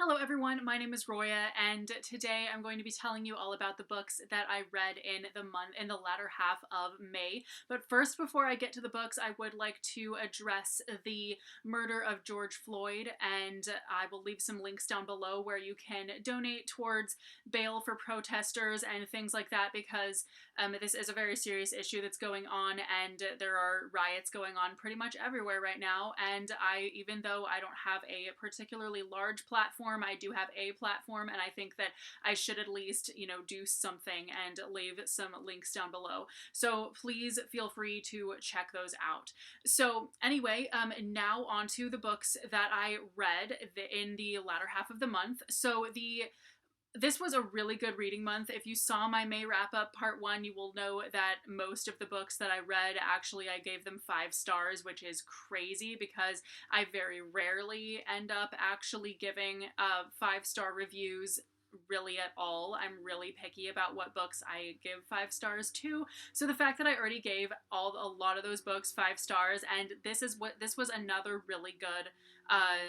Hello everyone, my name is Roya, and today I'm going to be telling you all about the books that I read in the latter half of May. But first, before I get to the books, I would like to address the murder of George Floyd, and I will leave some links down below where you can donate towards bail for protesters and things like that, because this is a very serious issue that's going on, and there are riots going on pretty much everywhere right now. And even though I don't have a particularly large platform, I do have a platform, and I think that I should at least, do something and leave some links down below. So please feel free to check those out. So anyway, now on to the books that I read in the latter half of the month. This was a really good reading month. If you saw my May wrap up part 1, you will know that most of the books that I read, actually I gave them 5 stars, which is crazy because I very rarely end up actually giving 5-star reviews really at all. I'm really picky about what books I give 5 stars to. So the fact that I already gave a lot of those books 5 stars, and this was another really good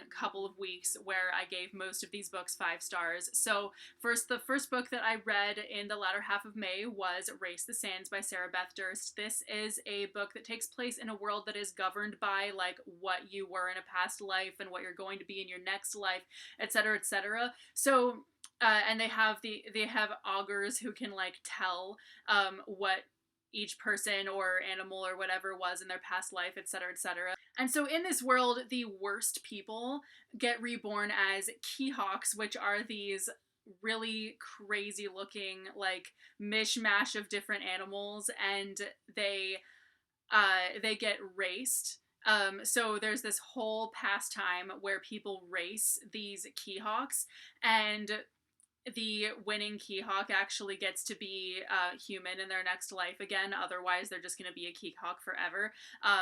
couple of weeks where I gave most of these books 5 stars. So the first book that I read in the latter half of May was Race the Sands by Sarah Beth Durst. This is a book that takes place in a world that is governed by like what you were in a past life and what you're going to be in your next life, etc., etc. So and they have augurs who can like tell what each person or animal or whatever was in their past life, etc., etc. And so in this world, the worst people get reborn as Keyhawks, which are these really crazy looking like mishmash of different animals, and they get raced. So there's this whole pastime where people race these Keyhawks, and the winning Keyhawk actually gets to be human in their next life again. Otherwise, they're just going to be a Keyhawk forever.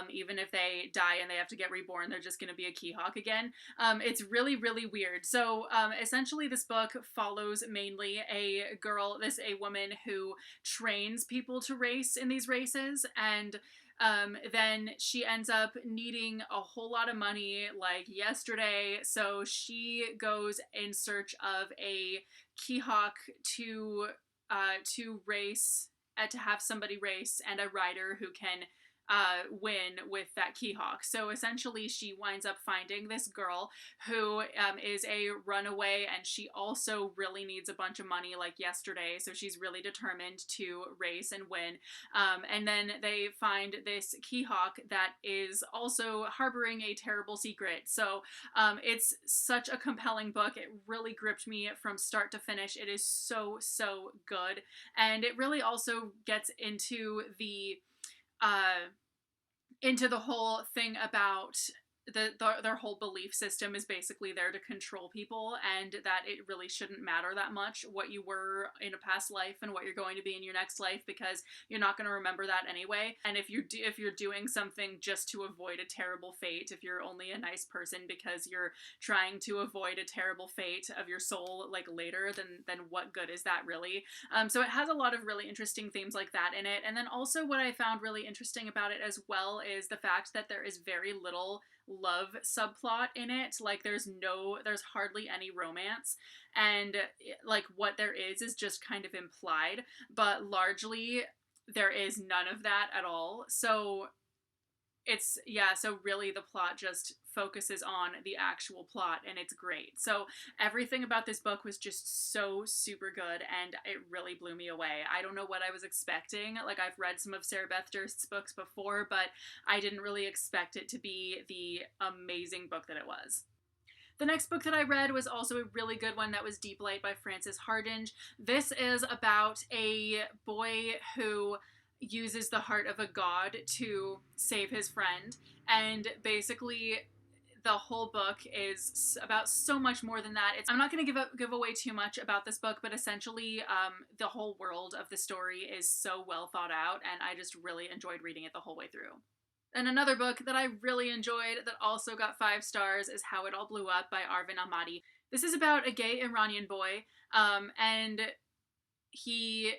Even if they die and they have to get reborn, they're just going to be a Keyhawk again. It's really, really weird. So essentially, this book follows mainly a woman who trains people to race in these races, and then she ends up needing a whole lot of money like yesterday, so she goes in search of a Keyhawk to race, to have somebody race, and a rider who can win with that Keyhawk. So essentially she winds up finding this girl who is a runaway, and she also really needs a bunch of money like yesterday, so she's really determined to race and win. And then they find this Keyhawk that is also harboring a terrible secret. So it's such a compelling book. It really gripped me from start to finish. It is so, so good. And it really also gets into the whole thing about their whole belief system is basically there to control people, and that it really shouldn't matter that much what you were in a past life and what you're going to be in your next life, because you're not going to remember that anyway. And if you're doing something just to avoid a terrible fate, if you're only a nice person because you're trying to avoid a terrible fate of your soul like later, then what good is that really? So it has a lot of really interesting themes like that in it. And then also what I found really interesting about it as well is the fact that there is very little love subplot in it. Like there's hardly any romance, and like what there is just kind of implied, but largely there is none of that at all. So so really the plot just focuses on the actual plot, and it's great. So everything about this book was just so super good, and it really blew me away. I don't know what I was expecting. Like, I've read some of Sarah Beth Durst's books before, but I didn't really expect it to be the amazing book that it was. The next book that I read was also a really good one. That was Deep Light by Frances Hardinge. This is about a boy who uses the heart of a god to save his friend, and basically the whole book is about so much more than that. I'm not going to give away too much about this book, but essentially the whole world of the story is so well thought out, and I just really enjoyed reading it the whole way through. And another book that I really enjoyed that also got 5 stars is How It All Blew Up by Arvin Ahmadi. This is about a gay Iranian boy, and he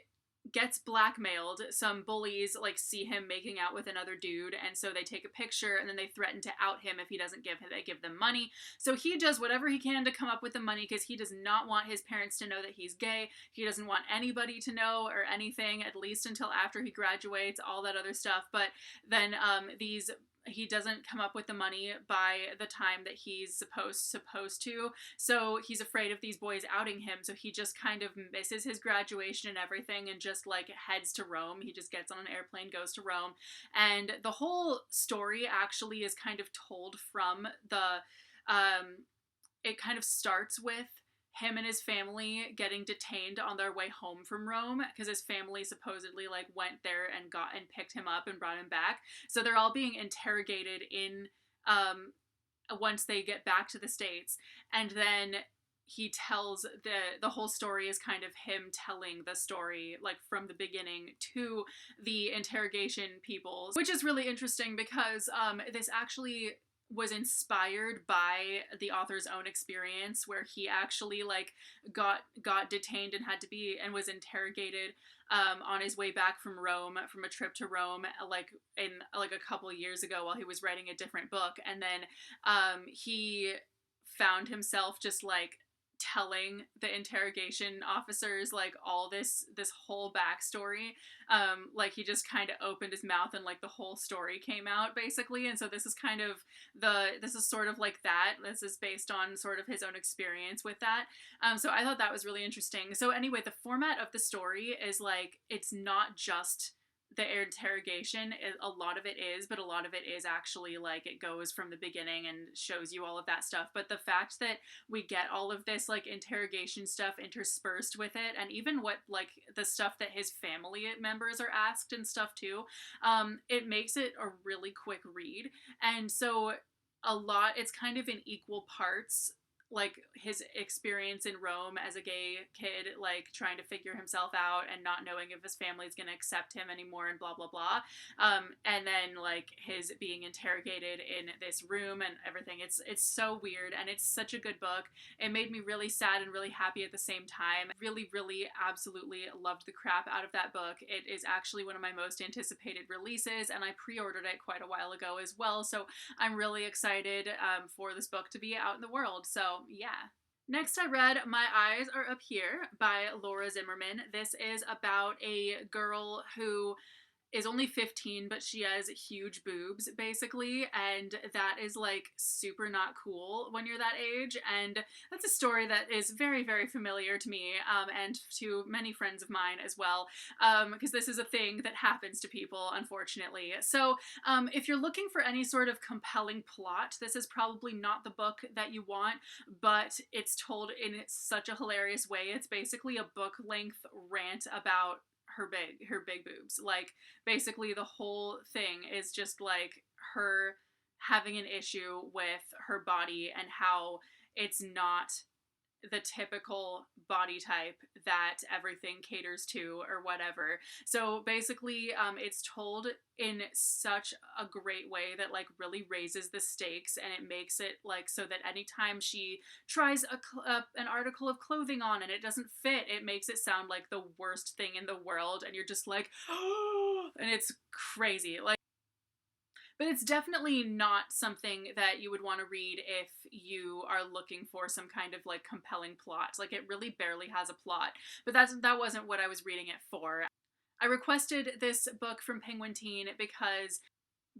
gets blackmailed. Some bullies like see him making out with another dude, and so they take a picture and then they threaten to out him if he doesn't give them money. So he does whatever he can to come up with the money because he does not want his parents to know that he's gay. He doesn't want anybody to know or anything, at least until after he graduates, all that other stuff. But then he doesn't come up with the money by the time that he's supposed to. So he's afraid of these boys outing him. So he just kind of misses his graduation and everything and just like heads to Rome. He just gets on an airplane, goes to Rome. And the whole story actually is kind of told from it kind of starts with him and his family getting detained on their way home from Rome because his family supposedly like went there and picked him up and brought him back. So they're all being interrogated in once they get back to the States, and then he tells the whole story is kind of him telling the story like from the beginning to the interrogation people, which is really interesting because this actually was inspired by the author's own experience where he actually like got detained and had to be and was interrogated on his way back from Rome, from a trip to Rome, like in like a couple years ago while he was writing a different book. And then he found himself just like telling the interrogation officers like all this whole backstory. Like he just kind of opened his mouth and like the whole story came out basically. And so this is kind of this is sort of like that. This is based on sort of his own experience with that. So I thought that was really interesting. So anyway, the format of the story is like it's not just the interrogation. A lot of it is, but a lot of it is actually like it goes from the beginning and shows you all of that stuff. But the fact that we get all of this like interrogation stuff interspersed with it, and even what like the stuff that his family members are asked and stuff too, it makes it a really quick read. And so it's kind of in equal parts like his experience in Rome as a gay kid, like trying to figure himself out and not knowing if his family's going to accept him anymore and blah, blah, blah. And then like his being interrogated in this room and everything. It's so weird and it's such a good book. It made me really sad and really happy at the same time. Really, really absolutely loved the crap out of that book. It is actually one of my most anticipated releases and I pre-ordered it quite a while ago as well. So I'm really excited for this book to be out in the world. So yeah. Next I read My Eyes Are Up Here by Laura Zimmerman. This is about a girl who is only 15, but she has huge boobs, basically, and that is, like, super not cool when you're that age, and that's a story that is very, very familiar to me, and to many friends of mine as well, because this is a thing that happens to people, unfortunately. So, if you're looking for any sort of compelling plot, this is probably not the book that you want, but it's told in such a hilarious way. It's basically a book-length rant about her big boobs. Like basically the whole thing is just like her having an issue with her body and how it's not the typical body type that everything caters to or whatever. So basically it's told in such a great way that like really raises the stakes, and it makes it like so that anytime she tries an article of clothing on and it doesn't fit, it makes it sound like the worst thing in the world, and you're just like and it's crazy. Like, but it's definitely not something that you would want to read if you are looking for some kind of like compelling plot. Like it really barely has a plot. But that wasn't what I was reading it for. I requested this book from Penguin Teen because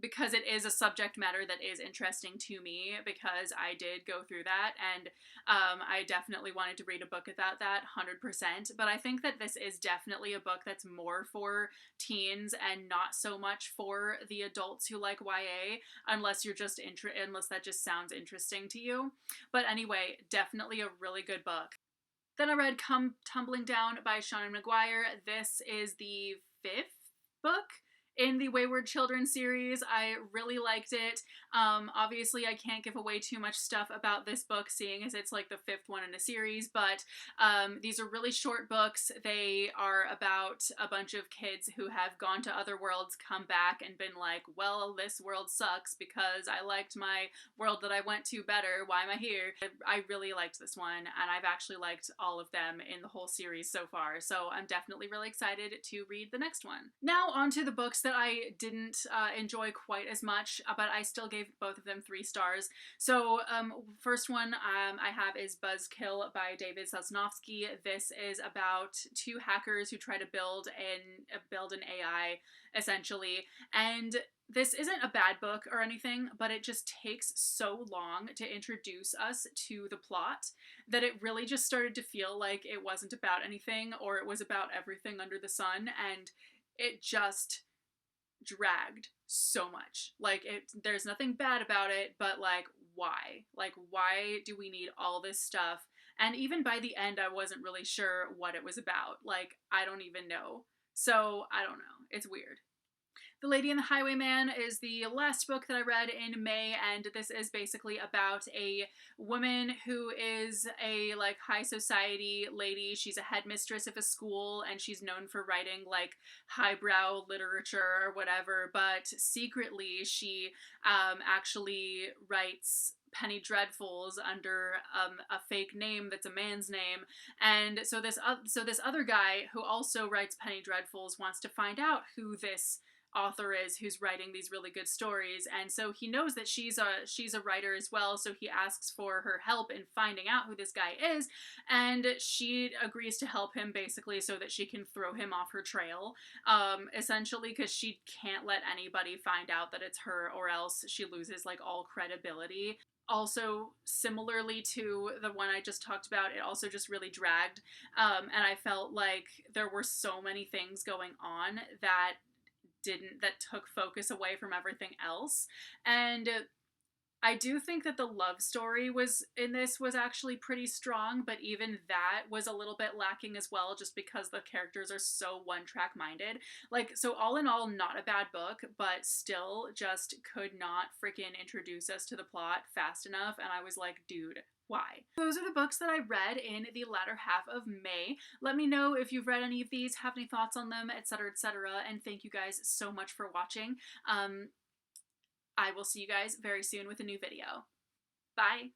it is a subject matter that is interesting to me, because I did go through that, and I definitely wanted to read a book about that 100%, but I think that this is definitely a book that's more for teens and not so much for the adults who like YA, unless you're just unless that just sounds interesting to you. But anyway, definitely a really good book. Then I read Come Tumbling Down by Seanan McGuire. This is the 5th book in the Wayward Children series. I really liked it. Obviously, I can't give away too much stuff about this book, seeing as it's like the fifth one in a series, but these are really short books. They are about a bunch of kids who have gone to other worlds, come back, and been like, well, this world sucks because I liked my world that I went to better. Why am I here? I really liked this one, and I've actually liked all of them in the whole series so far, so I'm definitely really excited to read the next one. Now on to the books that I didn't enjoy quite as much, but I still gave both of them 3 stars. So first one I have is Buzzkill by David Sosnowski. This is about 2 hackers who try to build an AI, essentially, and this isn't a bad book or anything, but it just takes so long to introduce us to the plot that it really just started to feel like it wasn't about anything, or it was about everything under the sun, and it just dragged so much. Like, there's nothing bad about it, but like, why? Like, why do we need all this stuff? And even by the end, I wasn't really sure what it was about. Like, I don't even know. So, I don't know. It's weird. The Lady and the Highwayman is the last book that I read in May, and this is basically about a woman who is a like high society lady. She's a headmistress of a school, and she's known for writing like highbrow literature or whatever, but secretly she actually writes penny dreadfuls under a fake name that's a man's name. And so this other guy who also writes penny dreadfuls wants to find out who this author is who's writing these really good stories, and so he knows that she's a writer as well, so he asks for her help in finding out who this guy is, and she agrees to help him basically so that she can throw him off her trail, essentially, because she can't let anybody find out that it's her, or else she loses like all credibility. Also, similarly to the one I just talked about, it also just really dragged, and I felt like there were so many things going on that took focus away from everything else. And I do think that the love story was actually pretty strong, but even that was a little bit lacking as well, just because the characters are so one-track minded. Like, so all in all, not a bad book, but still just could not freaking introduce us to the plot fast enough, and I was like, dude, why? Those are the books that I read in the latter half of May. Let me know if you've read any of these, have any thoughts on them, etc., etc., and thank you guys so much for watching. I will see you guys very soon with a new video. Bye!